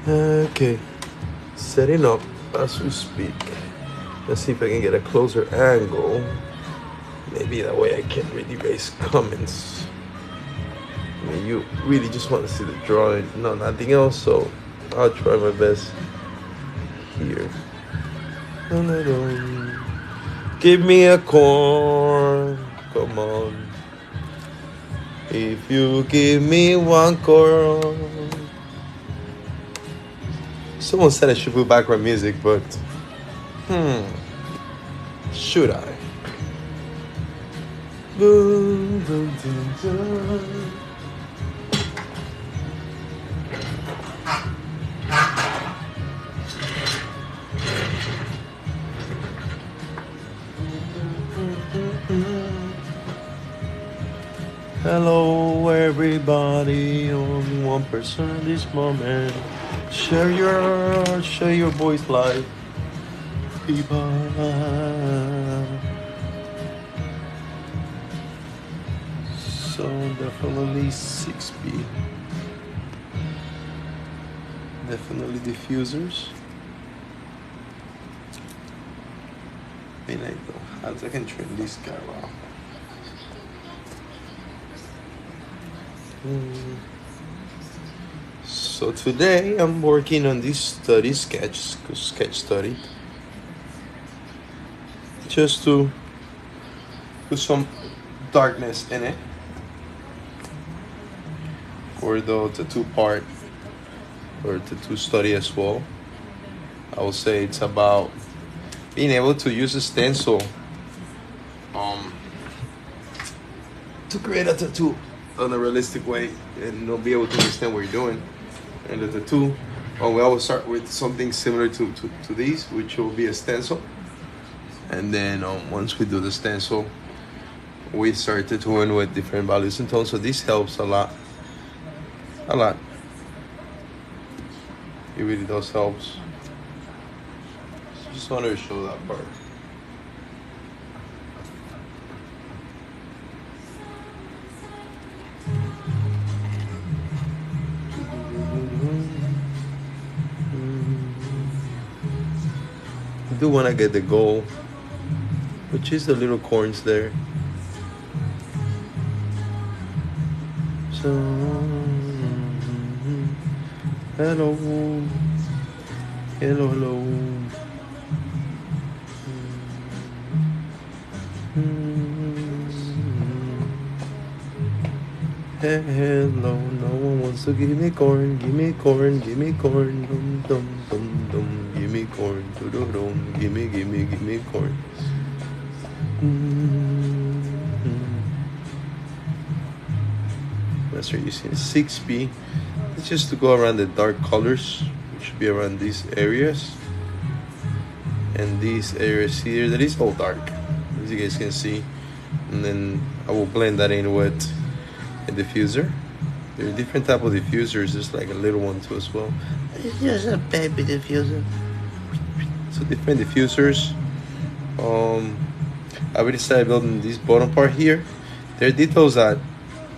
Okay, setting up as we speak. Let's see if I can get a closer angle. Maybe that way I can read you guys' comments. I mean, you really just want to see the drawing, no, nothing else. So I'll try my best here. Give me a corn, come on. If you give me one corn. Someone said I should put background music, but should I? Hello everybody, only one person at this moment. Share your voice live. People. So definitely 6B. Definitely diffusers. I mean, I don't have, I can turn this guy around. So today I'm working on this sketch study, just to put some darkness in it for the tattoo part, or tattoo study as well. I would say it's about being able to use a stencil to create a tattoo in a realistic way, and you'll be able to understand what you're doing. And the tattoo, we always start with something similar to these, which will be a stencil. And then once we do the stencil, we start tattooing with different values and tones. So this helps a lot. It really does help. Just wanted to show that part. I do want to get the goal, which is the little corns there. So, hello. Hello, no one wants to give me corn, dum dum dum dum, give me corn, dum, give me corn. That's what you're using 6B. It's just to go around the dark colors, which should be around these areas. And these areas here, that is all dark, as you guys can see. And then I will blend that in with a diffuser. There are different type of diffusers. There's like a little one too as well. It's just a baby diffuser. So different diffusers. I already started building this bottom part here. There are details that you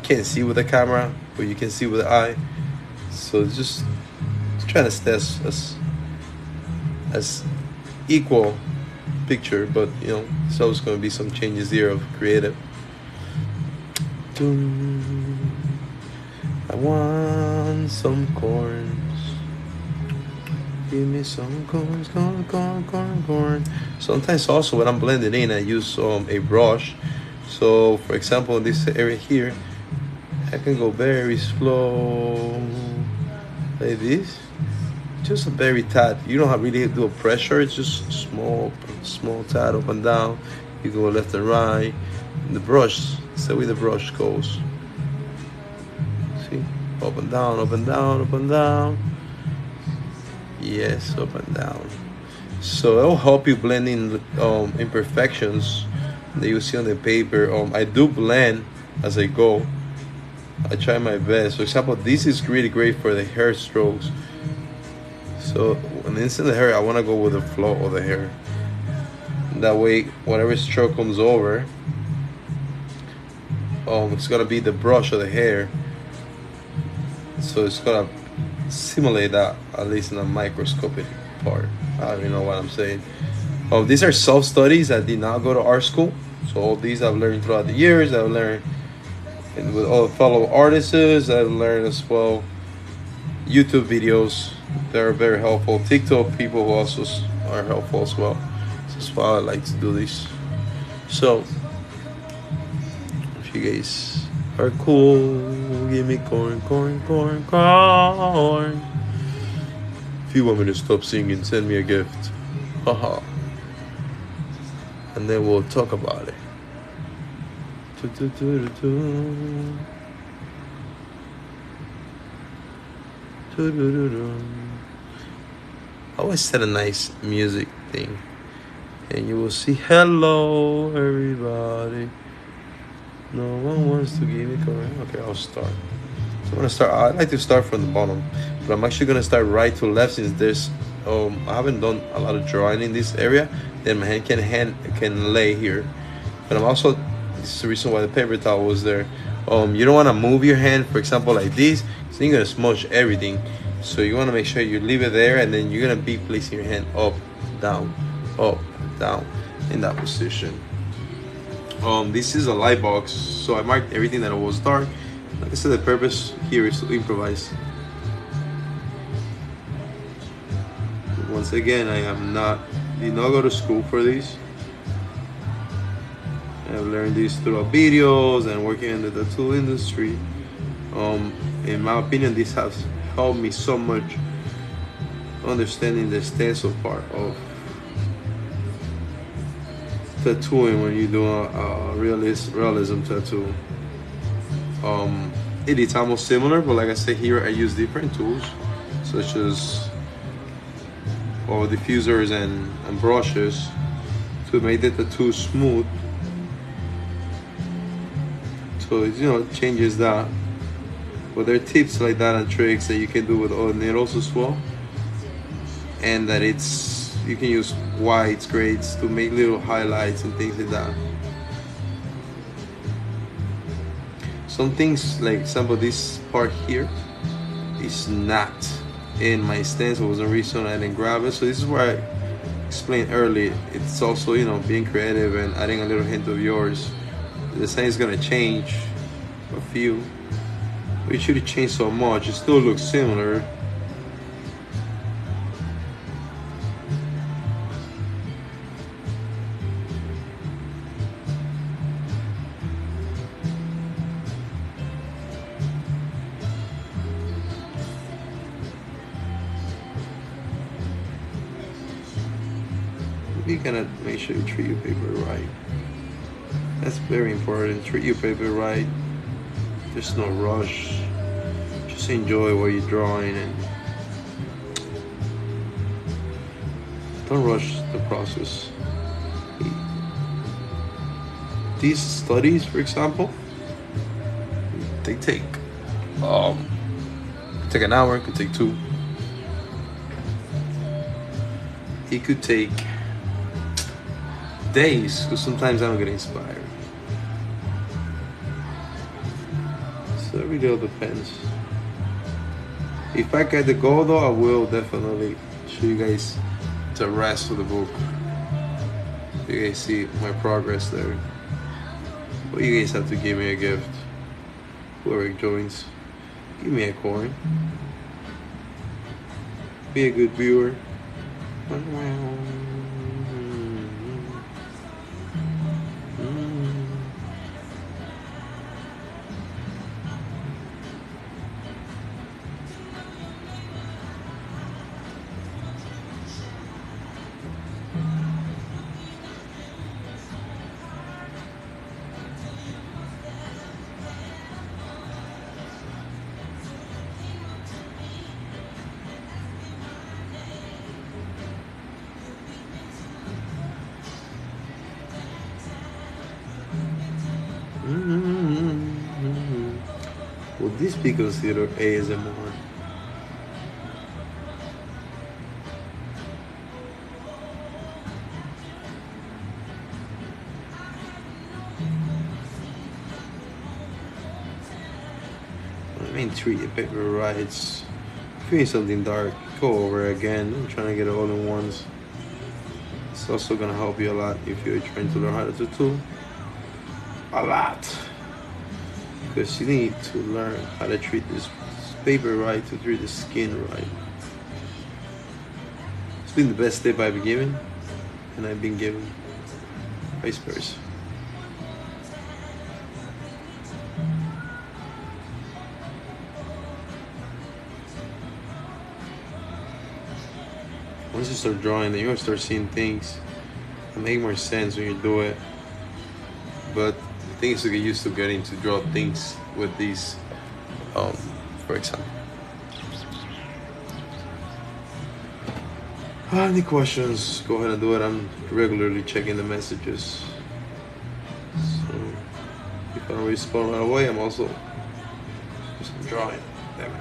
can't see with the camera, but you can see with the eye. So it's just trying to stay as equal picture, but you know, it's always going to be some changes here of creative. I want some corns. Give me some corns, corn. Sometimes also when I'm blending in, I use a brush. So for example, in this area here, I can go very slow, like this. Just a very tad. You don't have really do a pressure. It's just small tad up and down. You go left and right. And the brush, it's the way the brush goes. See, up and down, up and down, up and down. Yes, up and down. So it'll help you blend in imperfections that you see on the paper. I do blend as I go. I try my best. For example, this is really great for the hair strokes. So when it's in the hair, I want to go with the flow of the hair. That way, whatever stroke comes over, it's gonna be the brush of the hair. So it's gonna simulate that at least in a microscopic part. I don't even know what I'm saying. These are self studies. I did not go to art school, so all these I've learned throughout the years. I've learned and with all fellow artists. I've learned as well YouTube videos that are very helpful. TikTok people who also are helpful as well. So that's why I like to do this. So if you guys are cool, give me corn, corn, corn, corn. If you want me to stop singing, send me a gift. Haha. And then we'll talk about it. I always set a nice music thing. And you will see, hello everybody. No one wants to give me correct. Okay, I'll start. So I'm gonna start. I like to start from the bottom, but I'm actually gonna start right to left since there's I haven't done a lot of drawing in this area. Then my hand can lay here, but I'm also, this is the reason why the paper towel was there. You don't want to move your hand, for example, like this, so you're gonna smudge everything. So you want to make sure you leave it there, and then you're gonna be placing your hand up, down, in that position. This is a light box, so I marked everything that was dark. Like I said, the purpose here is to improvise. Once again, I did not go to school for this. I've learned this through videos and working in the tattoo industry. In my opinion, this has helped me so much understanding the stencil part of tattooing when you do a realism tattoo. It is almost similar, but like I said here, I use different tools such as diffusers and brushes to make the tattoo smooth. So it changes that. But there are tips like that and tricks that you can do with other needles as well, and that you can use whites, grays to make little highlights and things like that. Some things, like example, this part here is not in my stance. It was a reason I didn't grab it. So this is where I explained earlier. It's also being creative and adding a little hint of yours. The design is gonna change a few, but it shouldn't change so much. It still looks similar. You gotta make sure you treat your paper right. That's very important. Treat your paper right. There's no rush. Just enjoy what you're drawing and don't rush the process. These studies, for example, they take an hour, it could take 2. It could take days, because sometimes I don't get inspired. So it really all depends. If I get the goal though, I will definitely show you guys the rest of the book. You guys see my progress there. But you guys have to give me a gift. Whoever joins, give me a coin. Be a good viewer. Would this be considered ASMR? I mean, treat your paper right. It's If you need something dark, go over it again. I'm trying to get it all in once. It's also gonna help you a lot if you're trying to learn how to tattoo. A lot. Because you need to learn how to treat this paper right, to treat the skin right. It's been the best tip I've been given, and I've been given vice versa. Once you start drawing, then you're gonna start seeing things that make more sense when you do it. But the thing is to get used to getting to draw things with these, for example. Any questions? Go ahead and do it. I'm regularly checking the messages. So if I don't respond right away, I'm also just drawing. Damn it.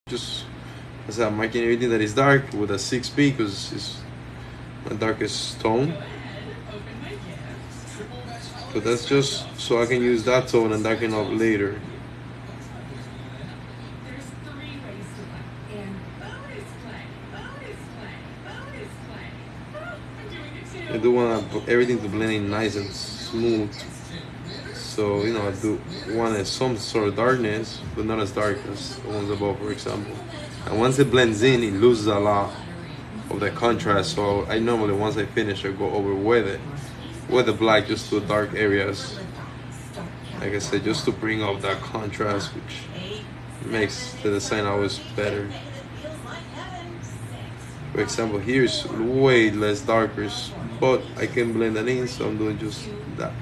Just as I'm marking everything that is dark with a 6B because it's my darkest tone. So that's just so I can use that tone and darken up later. I do want everything to blend in nice and smooth. So, I do want some sort of darkness, but not as dark as the ones above, for example. And once it blends in, it loses a lot of the contrast. So I normally, once I finish, I go over with the black just to dark areas. Like I said, just to bring up that contrast, which makes the design always better. For example, here is way less darker, but I can blend that in, so I'm doing just that.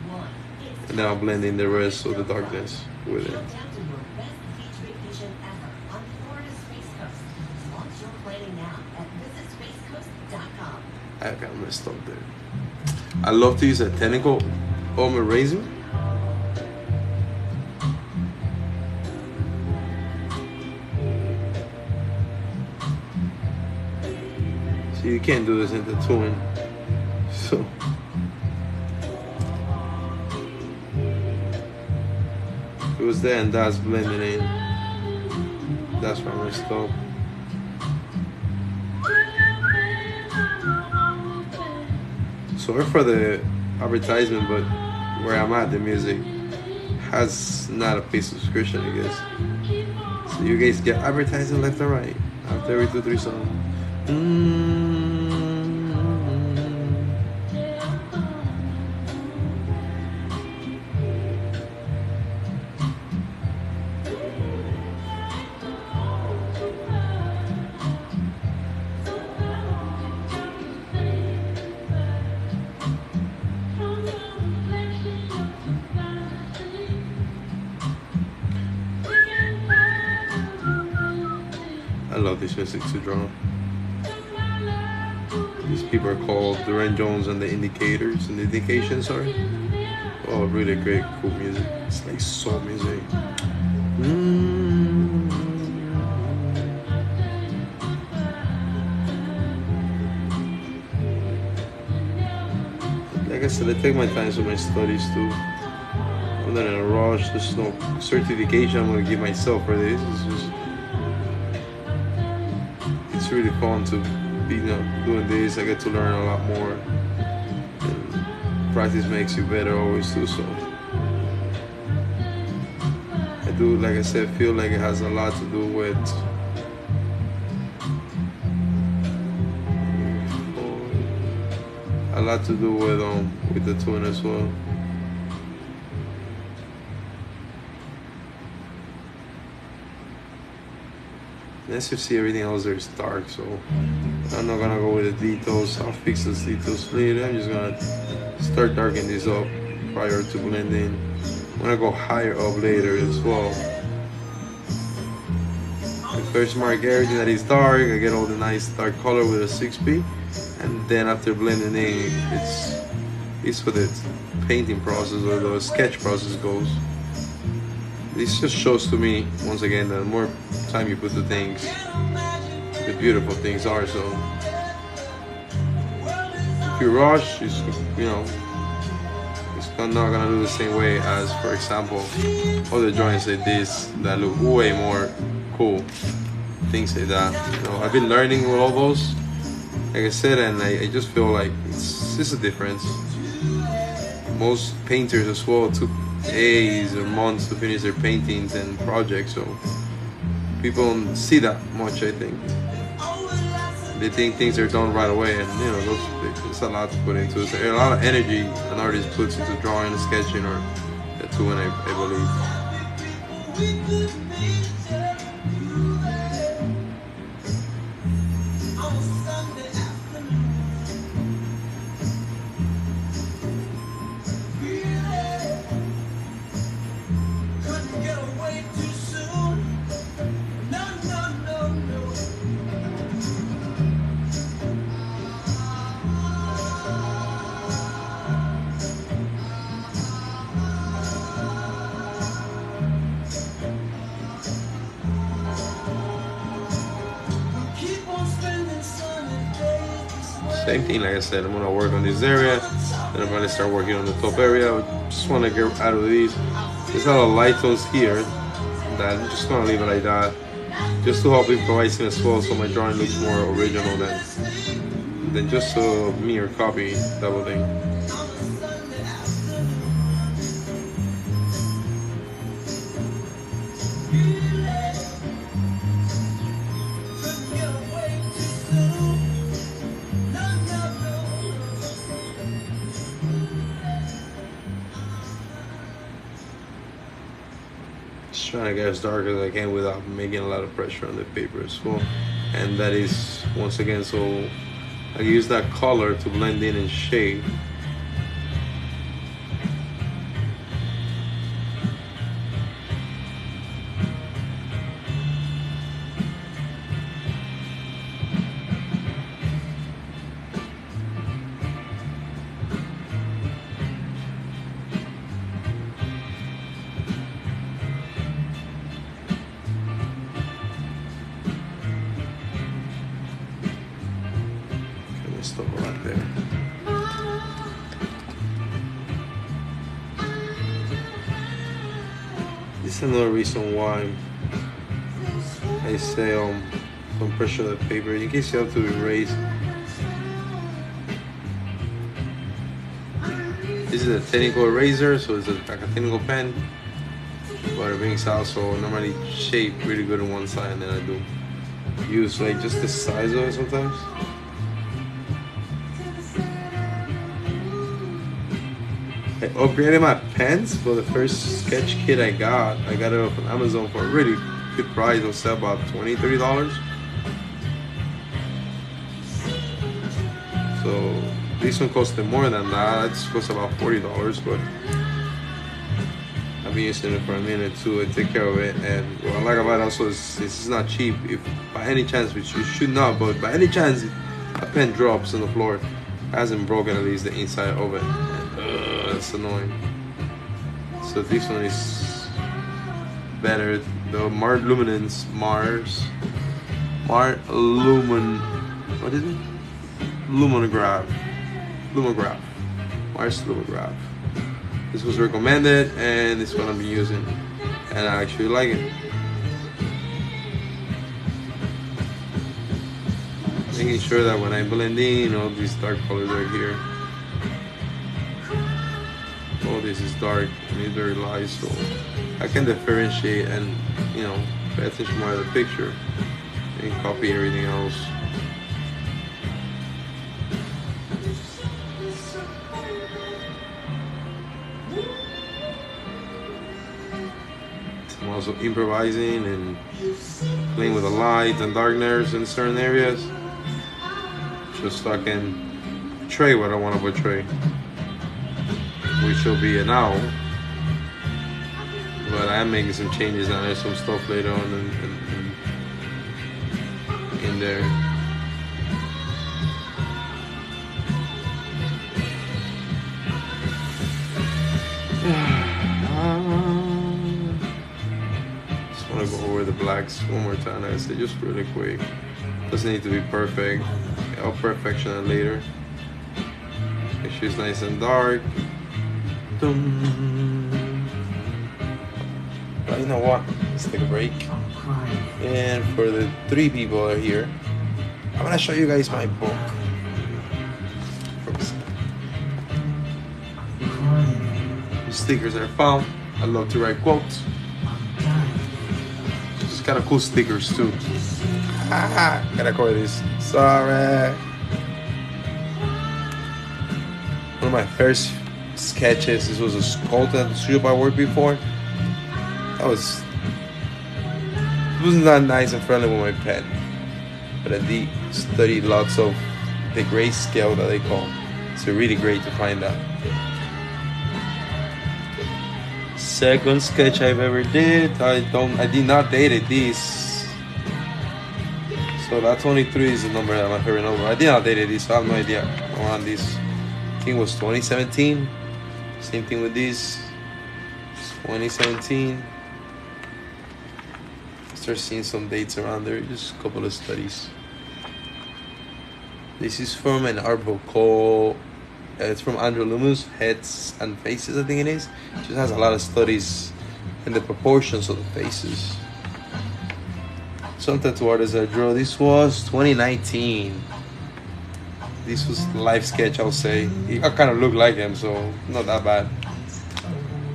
And then I'll blend in the rest of the darkness with it. I got messed up there. I love to use a technical eraser. See, you can't do this in the tune. So it was there and that's blending in. That's where I messed up. Sorry for the advertisement, but where I'm at, the music has not a paid subscription, I guess. So you guys get advertising left and right after every 2-3 songs. I love this music to draw. These people are called Duran Jones and the Indications, sorry. Oh, really great, cool music. It's like soul music. Like I said, I take my time with my studies too. I'm not in a rush. There's no certification I'm gonna give myself for this. It's really fun to be doing this. I get to learn a lot more, and practice makes you better always too. So I do, like I said, feel like it has a lot to do with the tune as well. As you see, everything else there is dark, so I'm not gonna go with the details. I'll fix those details later. I'm just gonna start darkening this up prior to blending. I'm gonna go higher up later as well. I first mark everything that is dark. I get all the nice dark color with a 6B, and then after blending in, it's what the painting process or the sketch process goes. This just shows to me, once again, that the more time you put to things, the beautiful things are. So if you rush, it's not gonna do the same way as, for example, other drawings like this that look way more cool. Things like that. I've been learning with all those, like I said, and I just feel like it's just a difference. Most painters as well took days or months to finish their paintings and projects, so people don't see that much. I think they think things are done right away, and there's a lot to put into it. There's a lot of energy an artist puts into drawing and sketching or tattooing, I believe. Same thing, like I said, I'm gonna work on this area, then I'm gonna start working on the top area. I just wanna get out of these. There's a lot of light tones here that I'm just gonna leave it like that, just to help improvising as well, so my drawing looks more original than just a mere copy type of thing. Just trying to get as dark as I can without making a lot of pressure on the paper as well. And that is, once again, so I use that color to blend in and shade. Stop right there. This is another reason why I say don't pressure the paper in case you have to erase. This is a technical eraser, so it's like a technical pen, but it brings out, so normally shape really good on one side, and then I do use like just the size of it sometimes. I upgraded my pens, but the first sketch kit I got it off on Amazon for a really good price. It was about $20-$30. So this one costed more than that. It cost about $40, but I've been using it for a minute too. I take care of it, and what I like about it also is it's not cheap. If by any chance, which you should not, but by any chance a pen drops on the floor, it hasn't broken at least the inside of it. That's annoying. So this one is better. The Mars Luminance Mars Lumen, what is it? Lumograph. Mars Lumograph. This was recommended, and this one I've been using, and I actually like it. Making sure that when I blend in, all these dark colors are here. All this is dark and it's very light, so I can differentiate and, you know, pay attention more to the picture and copy everything else. I'm also improvising and playing with the light and darkness in certain areas, just so I can portray what I want to portray, which will be an owl. But I am making some changes and there's some stuff later on in there. Just want to go over the blacks one more time. Like I said, just really quick. Doesn't need to be perfect. I'll perfection it later. Make sure it's nice and dark. But you know what? Let's take a break. And for the 3 people that are here, I'm gonna show you guys my book. The stickers I found. I love to write quotes. Just kind of cool stickers too. Gotta cover this. Sorry. One of my first sketches. This was a sculptor at the studio I worked before. It wasn't that nice and friendly with my pen, but I did study lots of the grayscale that they call. It's really great to find that. Second sketch I've ever did. I did not date this. So that 23 is the number that my favorite number. I did not date this, so I have no idea around this. I think it was 2017. Same thing with this. 2017. Start seeing some dates around there, just a couple of studies. This is from an article called, it's from Andrew Loomis, Heads and Faces, I think it is. It just has a lot of studies in the proportions of the faces. Some tattoo artists I drew. This was 2019. This was live sketch, I'll say. I kind of look like him, so not that bad.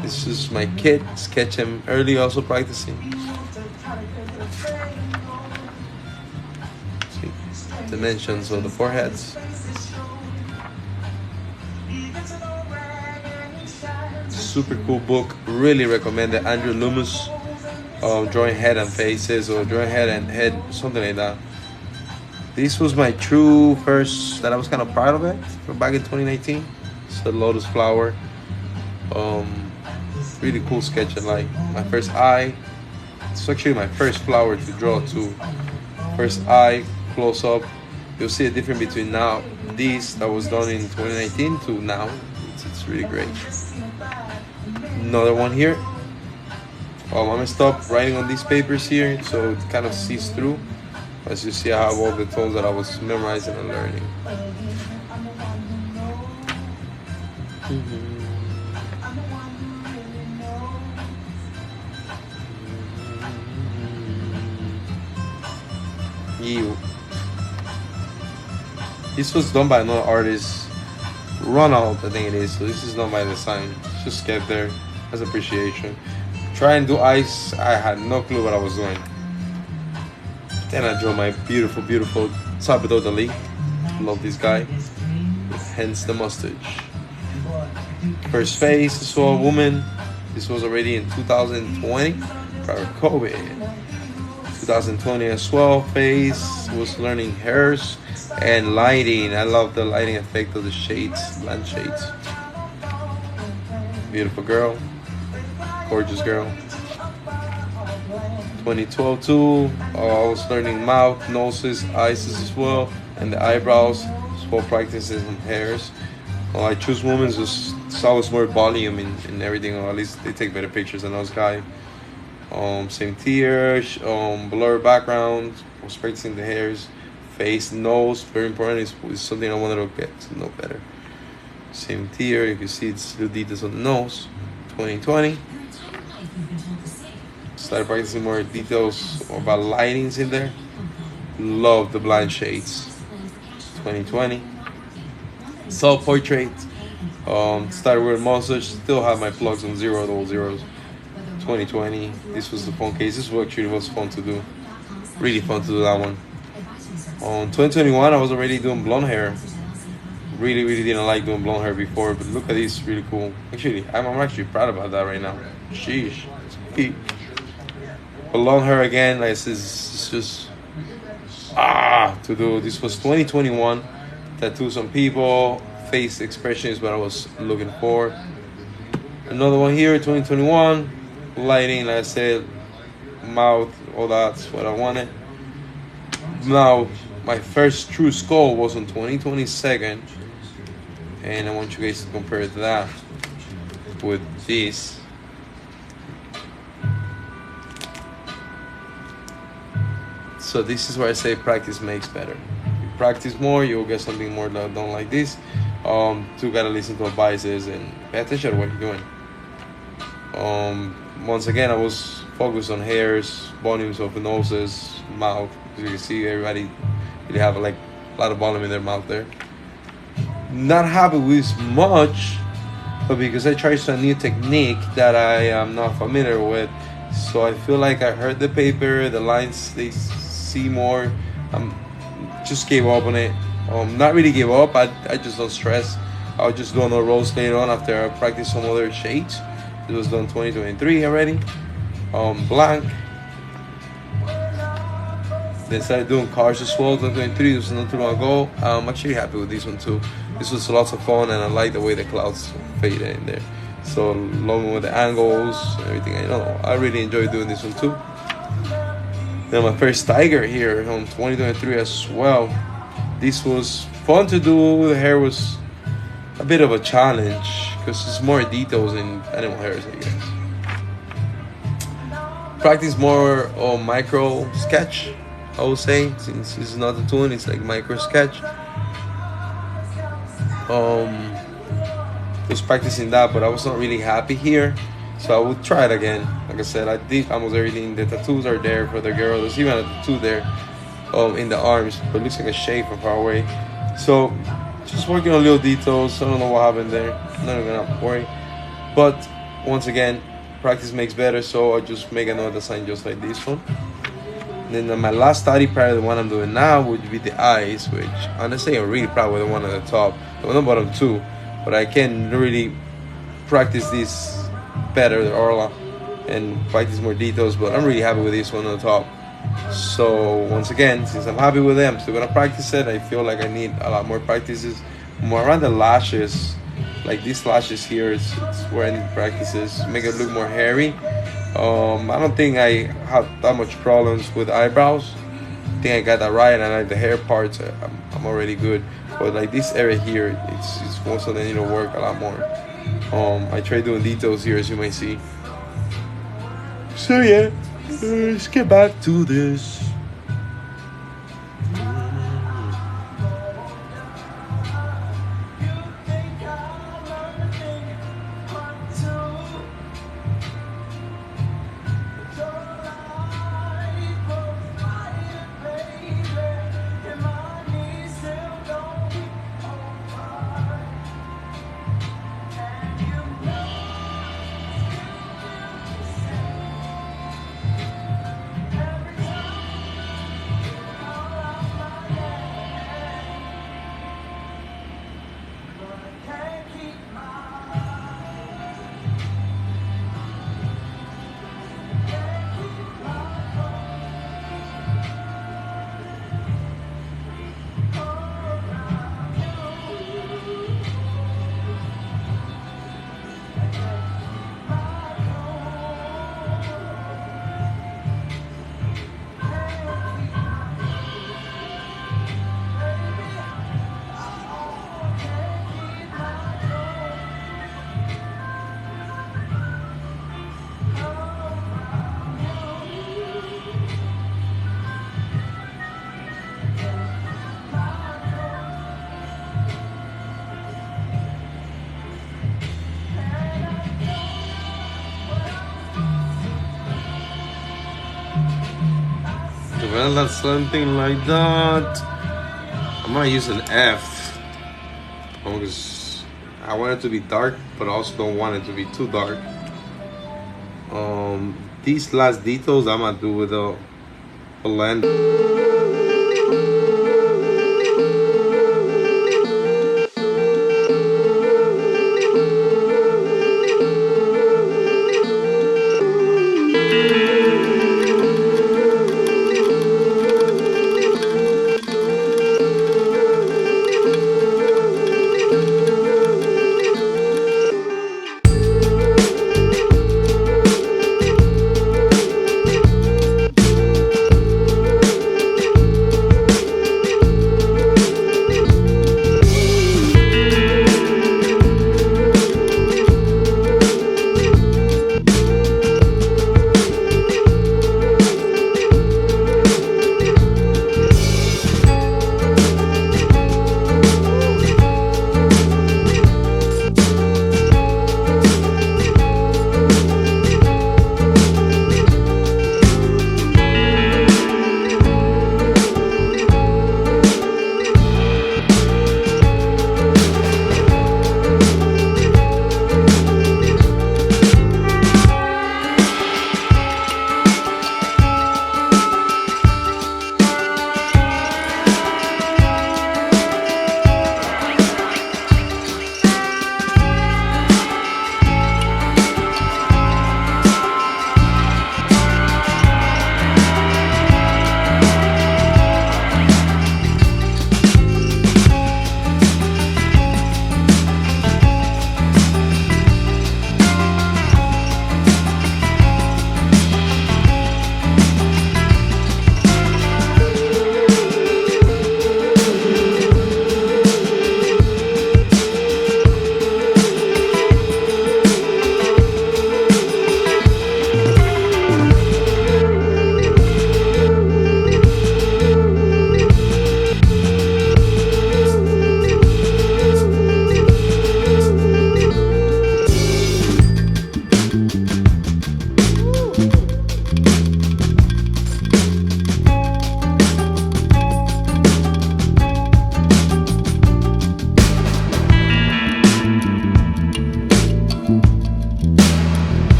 This is my kid. Sketch him early, also practicing. See, dimensions of the foreheads. Super cool book. Really recommend it. Andrew Loomis, drawing head and faces, or drawing head and head, something like that. This was my true first that I was kind of proud of it from back in 2019. It's the lotus flower. Really cool sketch, and like my first eye. It's actually my first flower to draw too. First eye, close up. You'll see a difference between now this that was done in 2019 to now. It's really great. Another one here. I'm gonna stop writing on these papers here so it kind of sees through. As you see, I have all the tones that I was memorizing and learning. You. This was done by another artist, Ronald, I think it is. So this is not my design. It's just kept there as appreciation. Try and do eyes. I had no clue what I was doing. Then I drew my beautiful, beautiful Salvador Dali. Love this guy. Hence the mustache. First face, I saw a woman. This was already in 2020, prior to COVID. 2020 as well. Face was learning hairs and lighting. I love the lighting effect of the shades, blend shades. Beautiful girl. Gorgeous girl. 2012 too. I was learning mouth, noses, eyes as well, and the eyebrows. As well, practicing some hairs. I choose women just it's always more volume in everything, or at least they take better pictures than those guys. Same tier, blur background. I was practicing the hairs, face, nose. Very important. Is something I wanted to get to know better. Same tier. You can see it's little details on the nose. 2020. Started practicing more details about lightings in there. Love the blind shades. 2020. Self-portrait. Started with mustache. Still have my plugs on zero, double zeros. 2020. This was the phone case. This was actually was fun to do. Really fun to do that one. 2021, I was already doing blonde hair. Really, really didn't like doing blonde hair before, but look at this, really cool. Actually, I'm actually proud about that right now. Sheesh. But long hair again, like this is just to do. This was 2021. Tattoo some people. Face expression is what I was looking for. Another one here, 2021. Lighting, like I said, mouth, all that's what I wanted. Now, my first true skull was on 2022, and I want you guys to compare that with this. So this is where I say practice makes better. You practice more, you'll get something more done like this. You gotta listen to advices and pay attention to what you're doing. Once again, I was focused on hairs, volumes of the noses, mouth. As you can see, everybody really have like a lot of volume in their mouth there. Not happy with much, but because I tried some new technique that I am not familiar with, so I feel like I heard the paper, the lines they see more. Just gave up on it. Not really give up. I just don't stress. I'll just do another rolls later on after I practice some other shades. It was done 2023 already. Blank. Then started doing cars as well. 2023 was not too long ago. I'm actually happy with this one too. This was lots of fun, and I like the way the clouds fade in there. So along with the angles, everything. I really enjoyed doing this one too. Then my first tiger here on 2023 as well. This was fun to do. The hair was a bit of a challenge because there's more details in animal hairs, I guess. Practice more on micro sketch, I would say, since it's not a tune, it's like micro sketch. um, just practicing that, but I was not really happy here. So I would try it again. Like I said, I did almost everything. The tattoos are there for the girl. There's even a tattoo there in the arms, but it looks like a shade from far away. So just working on little details. I don't know what happened there. I'm not even gonna worry. But once again, practice makes better. So I just make another design just like this one. And then my last study prior to the one I'm doing now would be the eyes, which honestly I'm really proud with the one at the top. The one on the bottom too, but I can really practice this better, the Orla, and practice more details. But I'm really happy with this one on the top. So once again, since I'm happy with it, I'm still gonna practice it. I feel like I need a lot more practices, more around the lashes. Like these lashes here, it's where I need practices. Make it look more hairy. I don't think I have that much problems with eyebrows. I think I got that right, and like the hair parts, I'm already good. But like this area here, it's one something I need to work a lot more. I try doing details here, as you may see. So yeah, let's get back to this. Well, that's something like that. I'm gonna use an F because I want it to be dark, but I also don't want it to be too dark. These last details I'm gonna do with a blend.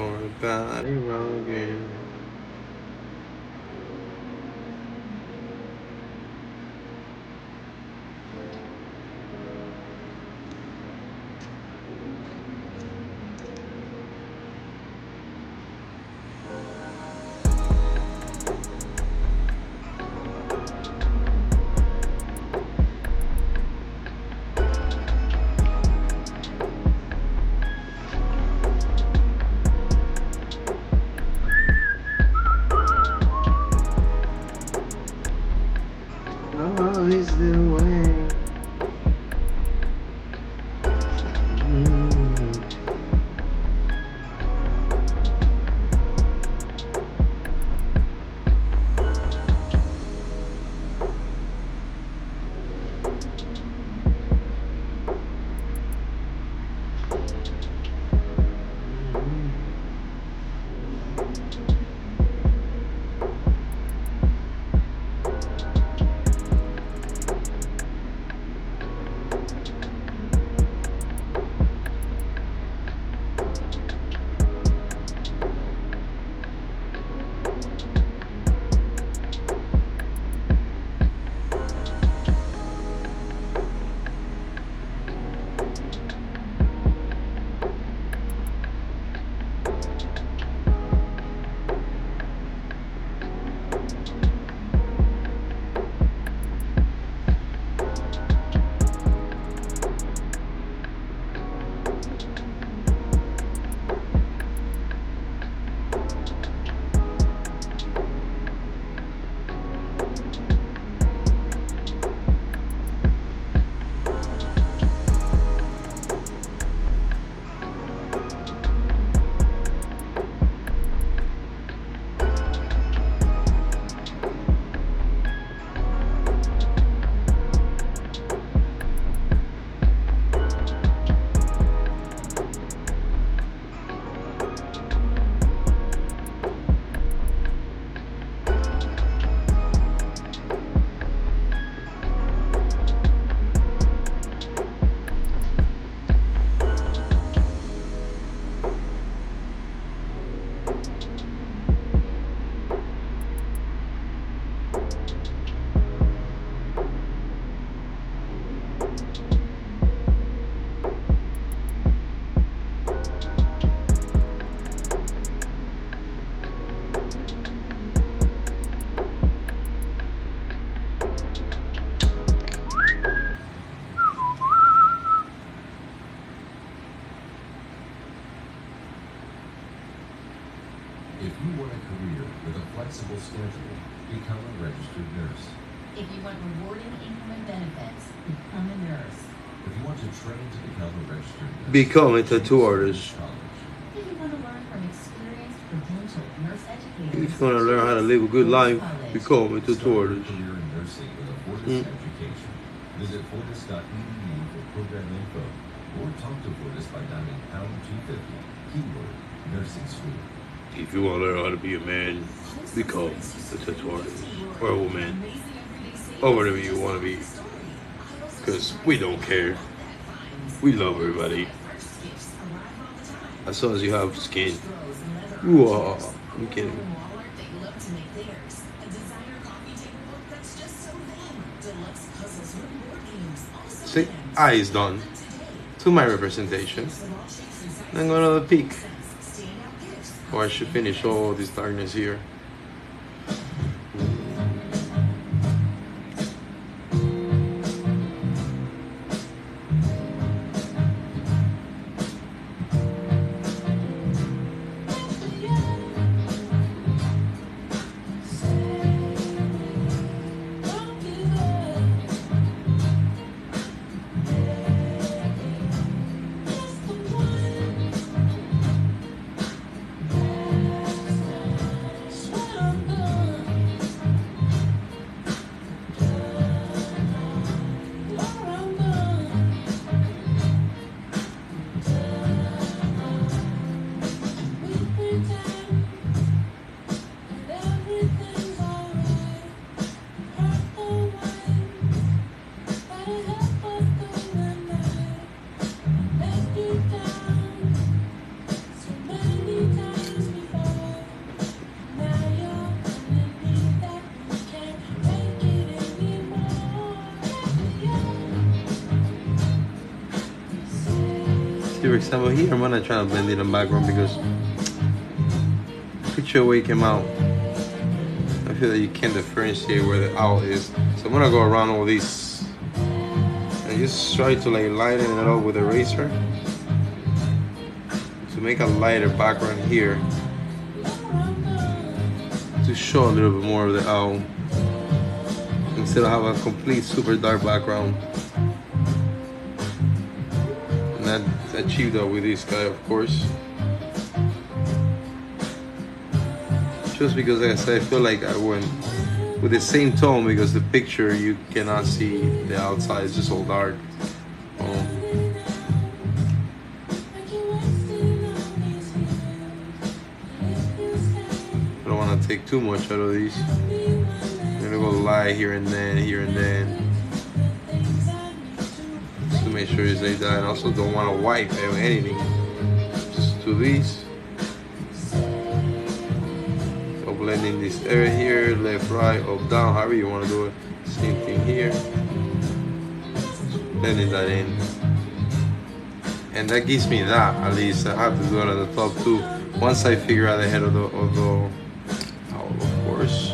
going, got it wrong again. Oh, he's the way. Mm. If you want a career with a flexible schedule, become a registered nurse. If you want rewarding income and benefits, become a nurse. If you want to train to become a registered nurse, Become a tattoo artist. If you want to learn from experienced credentialed nurse educators. If you want to learn how to live a good life, become a tattoo Start your artist. career in nursing with a Fortis education. Visit fortis.edu for program info or talk to Fortis by dialing pound 250, keyword nursing school. If you want to learn how to be a man, become a tattoo artist or a woman, or whatever you want to be. Because we don't care. We love everybody. As long as you have skin. Whoa, I'm kidding. See, eye is done. To my representation. I'm gonna peek. Or I should finish all this darkness here. for example, here I'm gonna try to blend in the background because picture the way it came out. I feel that you can't differentiate where the owl is. So I'm gonna go around all these and just try to like lighten it up with a razor to make a lighter background here to show a little bit more of the owl instead of have a complete super dark background. And I achieved that with this guy, of course. Just because, like I said, I feel like I went with the same tone because the picture you cannot see the outside, it's just all dark. I don't want to take too much out of these. I'm gonna go light here and then, just to make sure it's like that. And also don't want to wipe anything. Just do these. Blending this area here, left, right, up, down, however you want to do it. Same thing here. Blending that in. And that gives me that, at least. I have to do it at the top too. Once I figure out the head of the owl, of course.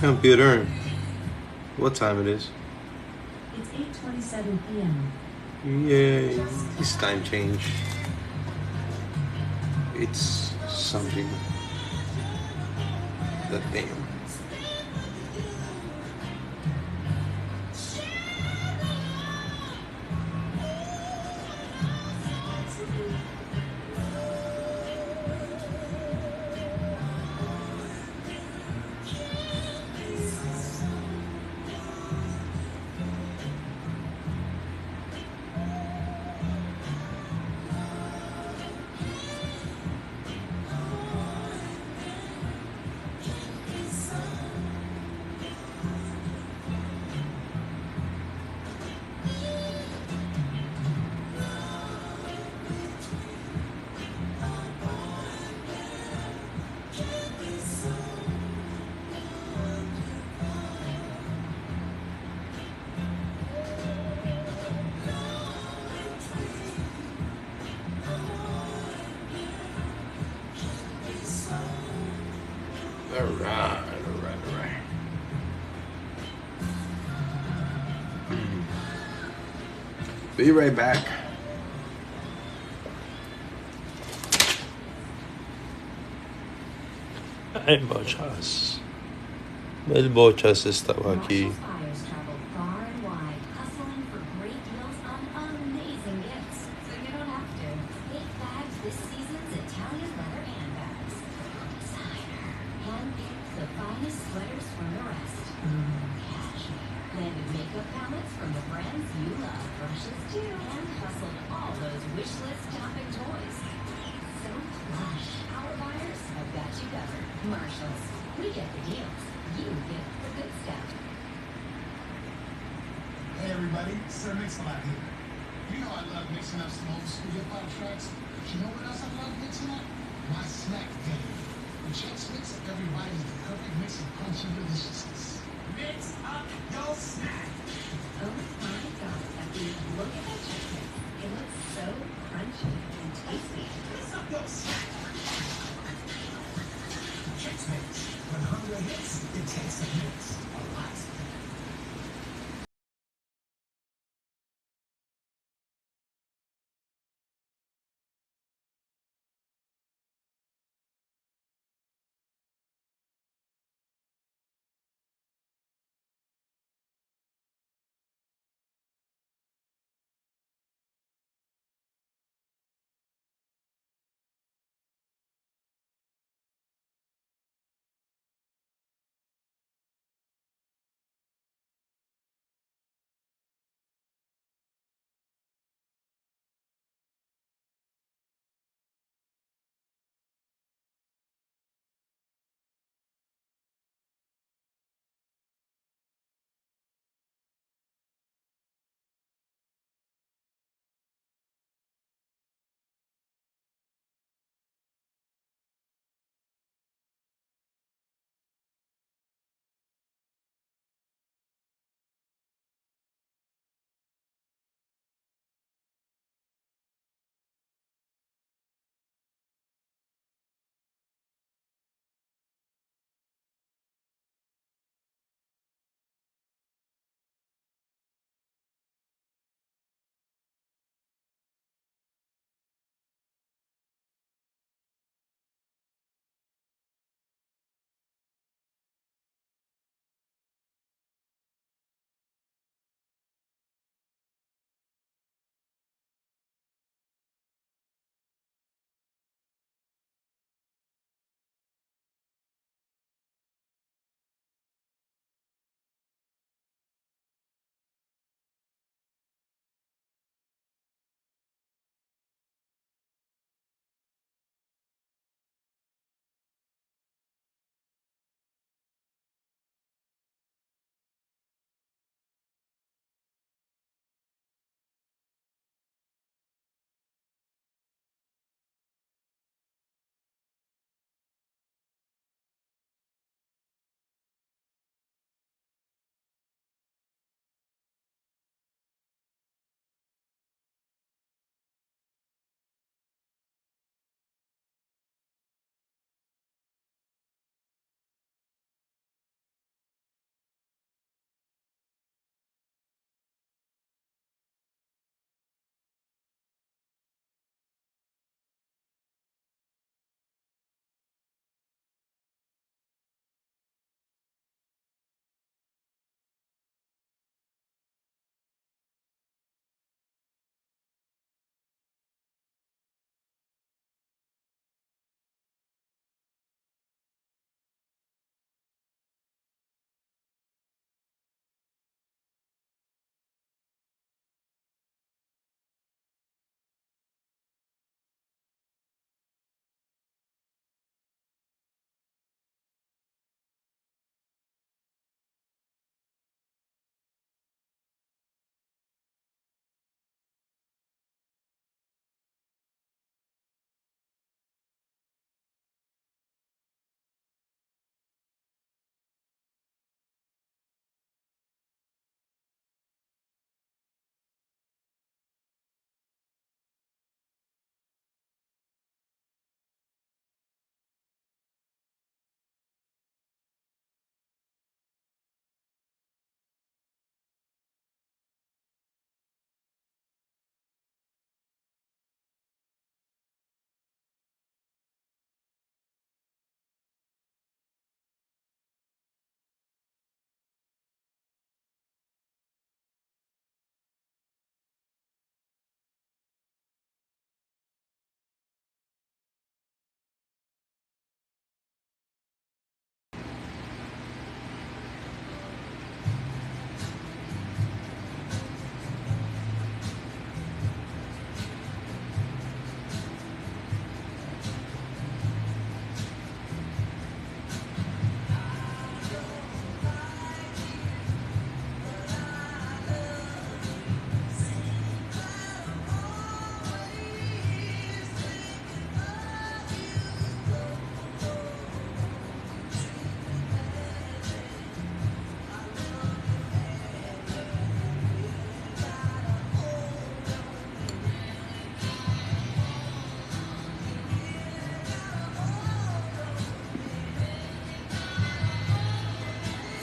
Computer, what time it is? It's 8:27 p.m. Yay, it's time change. It's something that damn. All right. Be right back. Ay, bochas. El bochas estaba aquí. Marshall's buyers travel far and wide, hustling for great deals on amazing gifts, so you don't have to. They've bagged this season's Italian leather handbags. Designer. Handpicked the finest sweaters from the rest. Cashmere. Landed makeup palettes from the brands you love. Brushes too. And hustled all those wish list topping toys. So plush. Our buyers have got you covered. Marshalls. We get the deals. You get the good stuff. Hey everybody, Sir Mix-a-Lot here. You know I love mixing up some old school hip-hop tracks, but you know what else I love mixing up? My snack game. The Chex Mix of everybody is the perfect mix of crunchy deliciousness. Mix up your snack. Oh my god, Effie, look at that chicken. It looks so crunchy and tasty. Mix up your snack. Chex Mix. When hunger hits, it takes a mix. A lot.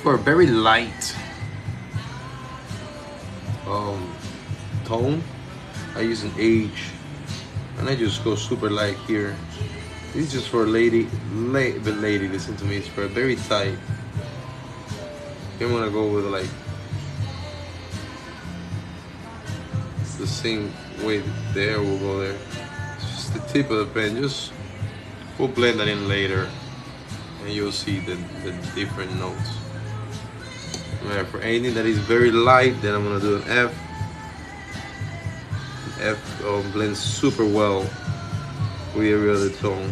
For a very light um, tone, I use an H, and I just go super light here. This is just for a lady, but lady, listen to me. It's for a very tight. I'm gonna go with like the same way there. We'll go there. It's just the tip of the pen. Just we'll blend that in later, and you'll see the different notes. Right, for anything that is very light, then I'm gonna do an F. F blends super well with every other tone,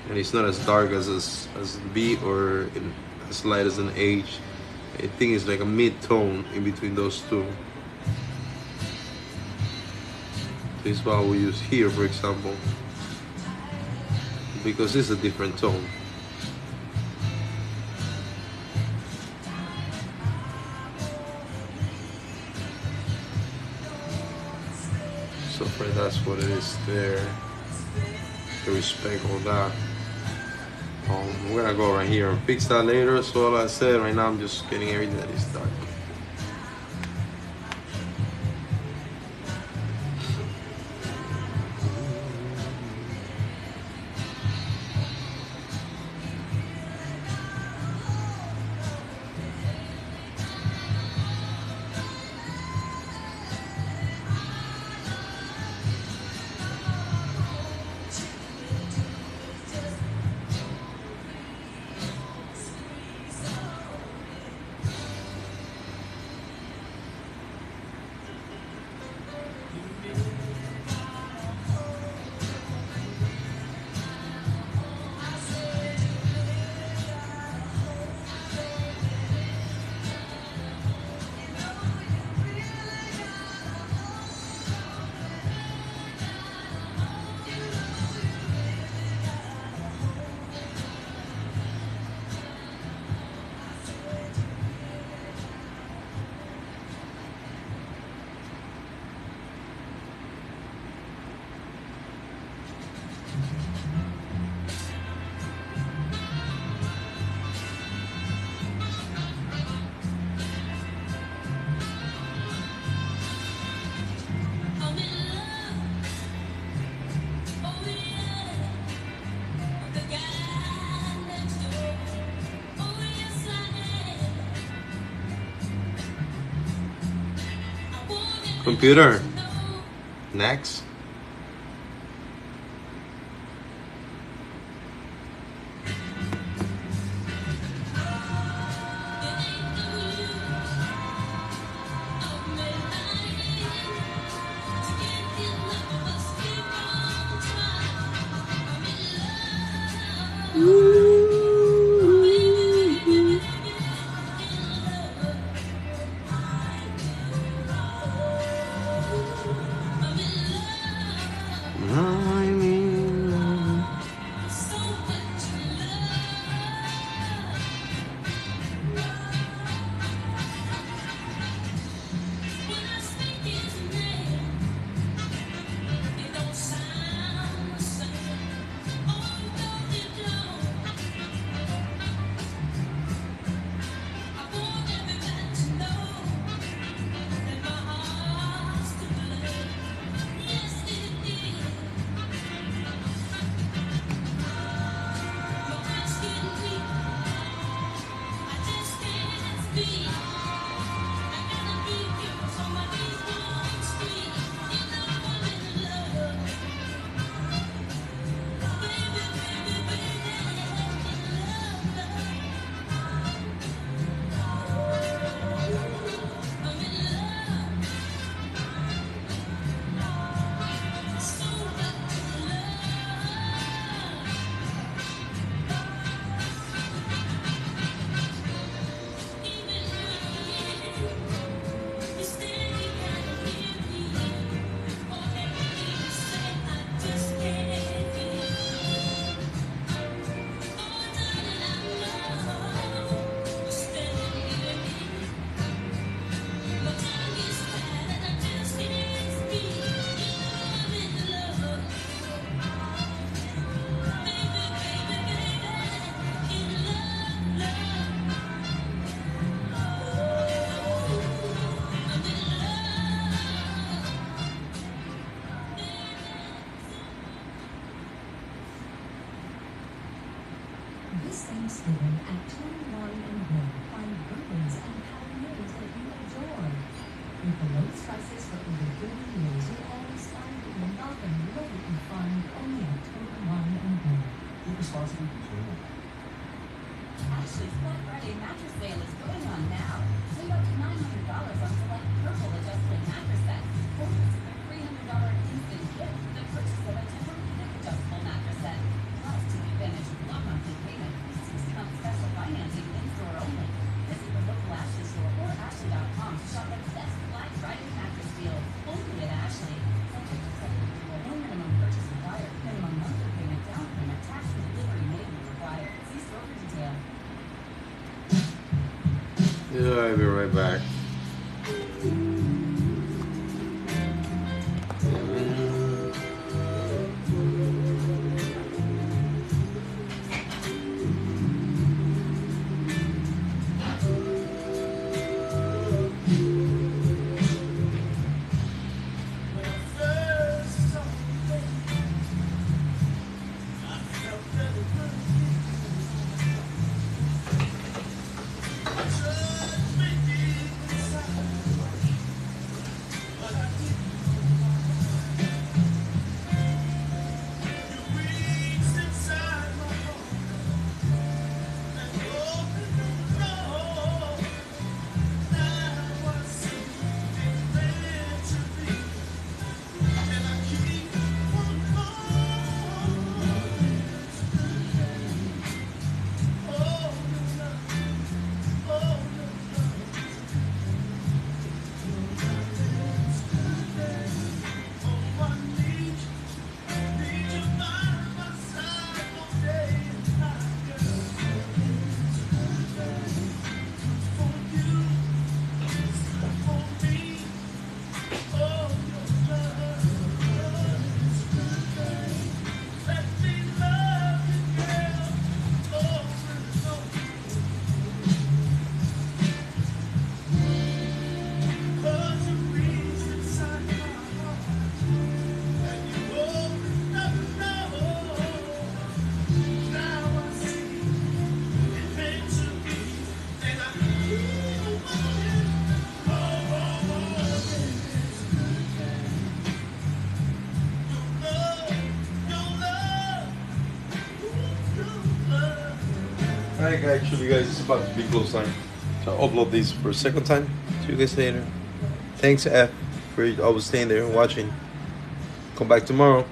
and it's not as dark as B or as light as an H. I think it's like a mid tone in between those two. This is what we use here, for example, because it's a different tone. So for that's what it is there. To respect all that. We're gonna go right here and fix that later. So like I said, right now I'm just getting everything that is dark. Computer, next. prices for over 30 years. You'll always find what you love and love what you find only at Total Wine and More. Eat responsibly, consumer. Ashley's Black Friday mattress sale is going on now. Save up to $900 on select purple adjustable mattress sets. Or receive a $300 instant gift with the purchase of a Tempur-Pedic adjustable mattress set. Plus, take advantage of low monthly payment, 6-month special financing in-store only. Visit the local Ashley store or Ashley.com to shop the best Black Friday mattress deal. Only at Ashley. Subject to credit approval. No minimum purchase required. Minimum monthly payment, down payment, tax, and delivery may be required. See store for detail. Yeah, I'll be right back. Alright guys, actually guys, it's about to be close time. So I'll upload this for a second time. See you guys later. Thanks F for always staying there and watching. Come back tomorrow.